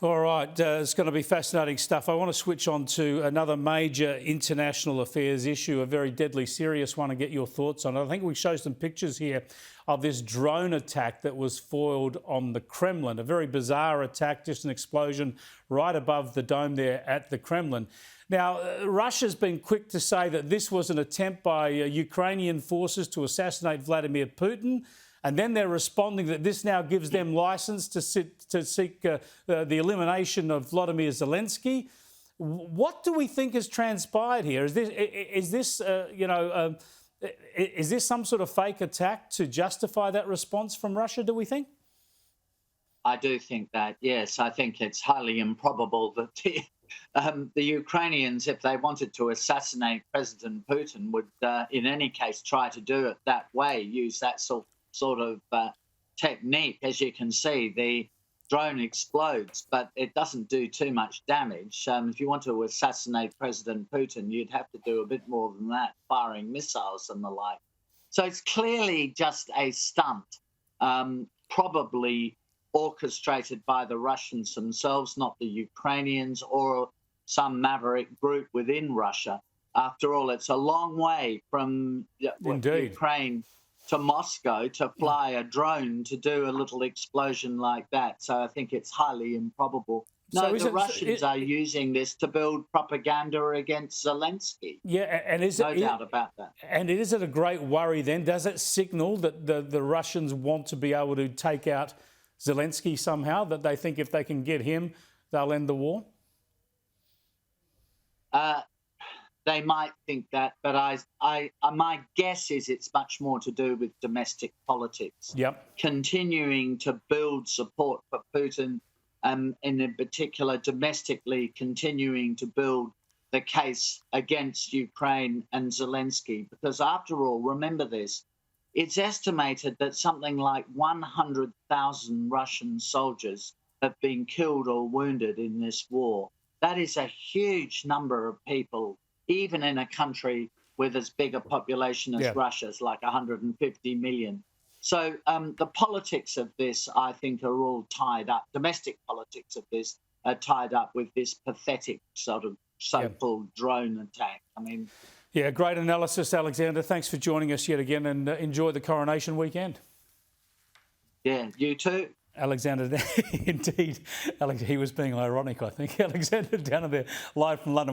All right, it's going to be fascinating stuff. I want to switch on to another major international affairs issue, a very deadly serious one, and get your thoughts on it. I think we show some pictures here of this drone attack that was foiled on the Kremlin, a very bizarre attack, just an explosion right above the dome there at the Kremlin. Now, Russia's been quick to say that this was an attempt by Ukrainian forces to assassinate Vladimir Putin. And then they're responding that this now gives them licence to seek the elimination of Vladimir Zelensky. What do we think has transpired here? Is this some sort of fake attack to justify that response from Russia, do we think? I do think that, yes. I think it's highly improbable that the Ukrainians, if they wanted to assassinate President Putin, would in any case try to do it that way, use that sort of technique. As you can see, the drone explodes, but it doesn't do too much damage. If you want to assassinate President Putin, you'd have to do a bit more than that, firing missiles and the like. So it's clearly just a stunt, probably orchestrated by the Russians themselves, not the Ukrainians or some maverick group within Russia. After all, it's a long way from Ukraine to Moscow to fly a drone to do a little explosion like that. So I think it's highly improbable. No, the Russians are using this to build propaganda against Zelensky. Yeah, and no doubt about that. And is it a great worry then? Does it signal that the Russians want to be able to take out Zelensky somehow, that they think if they can get him, they'll end the war? They might think that, but my guess is it's much more to do with domestic politics. Yep. Continuing to build support for Putin, and in particular domestically continuing to build the case against Ukraine and Zelensky. Because after all, remember this, it's estimated that something like 100,000 Russian soldiers have been killed or wounded in this war. That is a huge number of people, even in a country with as big a population as Russia's, like 150 million. So the politics of this, I think, are all tied up. Domestic politics of this are tied up with this pathetic sort of so-called drone attack. I mean... Yeah, great analysis, Alexander. Thanks for joining us yet again, and enjoy the coronation weekend. Yeah, you too. Alexander, indeed. Alex, he was being ironic, I think. Alexander down there, live from London.